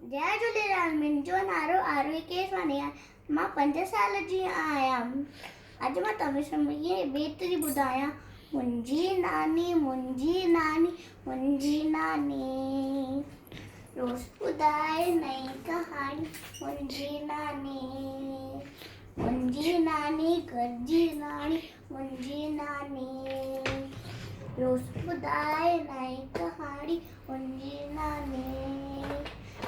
जय झूलेलाल। मुंहिंजो नालो आरवी केसवानी आहे। मां 5 साल जी आहियां। अॼु मां तव्हां सां बेतरी ॿुधायां। मुंहिंजी नानी रोज़ ॿुधाए नई कहानी। मुंहिंजी नानी घर जी राणी। मुंहिंजी नानी रोज़ ॿुधाए नई कहानी। मुंहिंजी नानी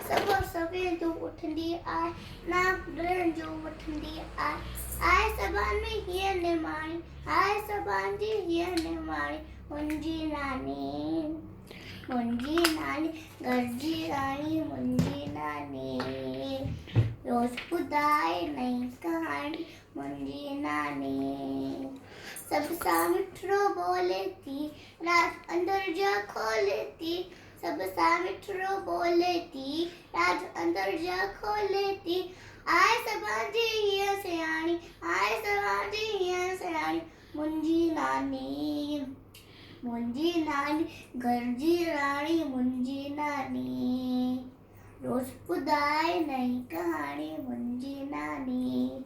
सुबुह सवेर जो उथंदी आहे, नाम ॾियण जो वठंदी आहे सभान में हीअं निमाणी, सभान जी हीअं निमाणी। मुंहिंजी नानी घर जी राणी। मुंहिंजी नानी रोज़ ॿुधाए नई कहानी। मुंहिंजी नानी सब सां मिठड़ो बोले थी, राज अंदर जा खोले थी। सब सां मिठड़ो बोले थी, राज अंदर जा खोले थी। आए सभान जी हीअं सियाणी, सभान जी हीअं सियाणी। मुंहिंजी नानी घर जी राणी। मुंहिंजी नानी रोज़ ॿुधाए नई कहानी। मुंहिंजी नानी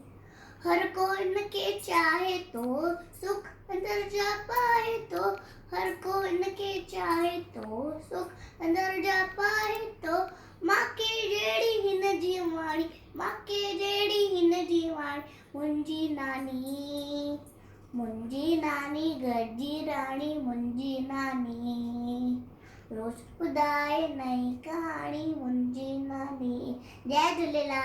हर कोई इनके चाहे तो, सुख अंदर जा पाए तो। हर कोई इनके चाहे तो, सुख अंदर जा पाए तो। मां के जहिड़ी हिन जी वाणी, मां के जहिड़ी हिन जी वाणी। मुंहिंजी नानी घर जी राणी। मुंहिंजी नानी रोज़ ॿुधाए नई कहानी। मुंहिंजी नानी। जय झूलेलाल।